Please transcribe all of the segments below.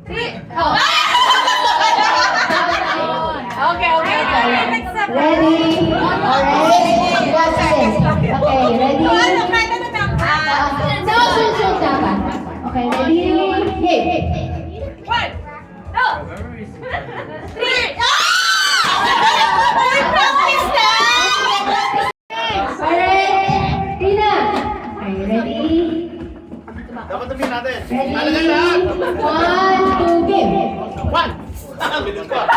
Oh. Okay. Ready? Alright. 1 second. Okay, ready? Sunod dapat. Okay, ready? Game. 1, 2, 3. Alright. Tina. Okay, ready? Dapat sabihin natin. Ready? Talaga lahat. 1, 2, game. 1. Bilis pa. 2.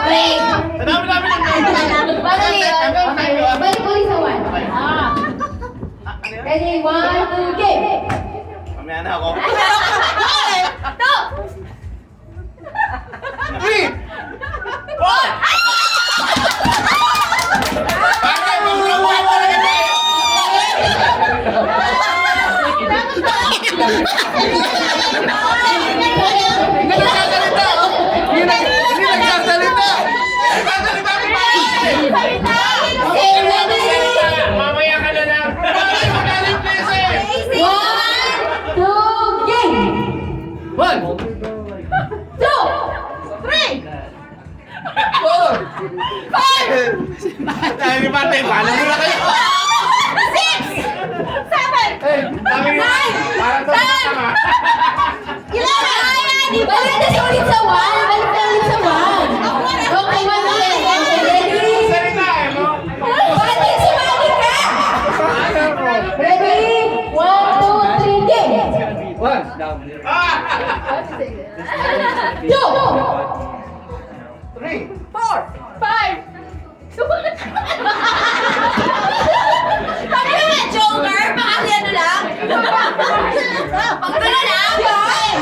Wait. Dami lang. Paano yun? Okay, balik ulit sa 1. Ready? 1, 2, game. Mamaya na ako. 3. 4. Bakit mo nakuha mo na kasi? Hindi nagsasalita! Hindi nagsasalita! Okay, ready? Mamaya ka na lang! Magaling, please eh! 1, 2, game. 1. 2, 3. 4. Dami pa tayo, paano mo na kayo? 7. Dami mo! Parang ito tama. Balik na siya ulit sa 1. Balik na ulit sa 1. Okay, 1 ulit. Okay, ready? Salita eh, no? Bakit yung sumali ka? Ready? 1, 2, 3, game. 2, 3. 5. Sabi na Joker, baka ano lang? Pagkala lang?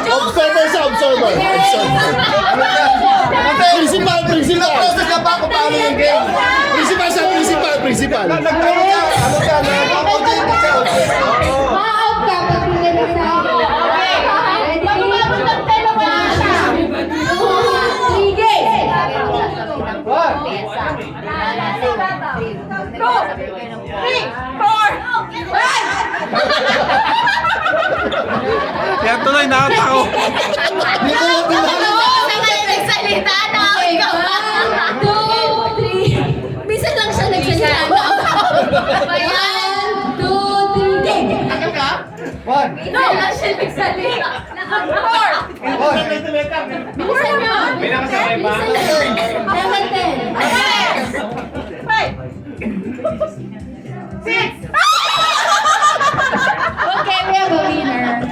Observer siya, observer. Principal. Process na pa kung paano yung game. Principal siya, principal. Nagtalo ka. Ano ka? Nag-object ka. ma-out ka pag pinili sa akin. Ready? 1, 2, 3, game. 2, 3, 4. Kaya tuloy nakatao. Dito mo Nagsalita na ako. Okay, 1, 2, 3. Minsan lang siya nagsalita na ako. 1, 2, 3, game. No, lang siya nagsalita. 4. Minsan yun. Pinakasabay pa. Dapat 10. 5. 6. Okay, we have a winner.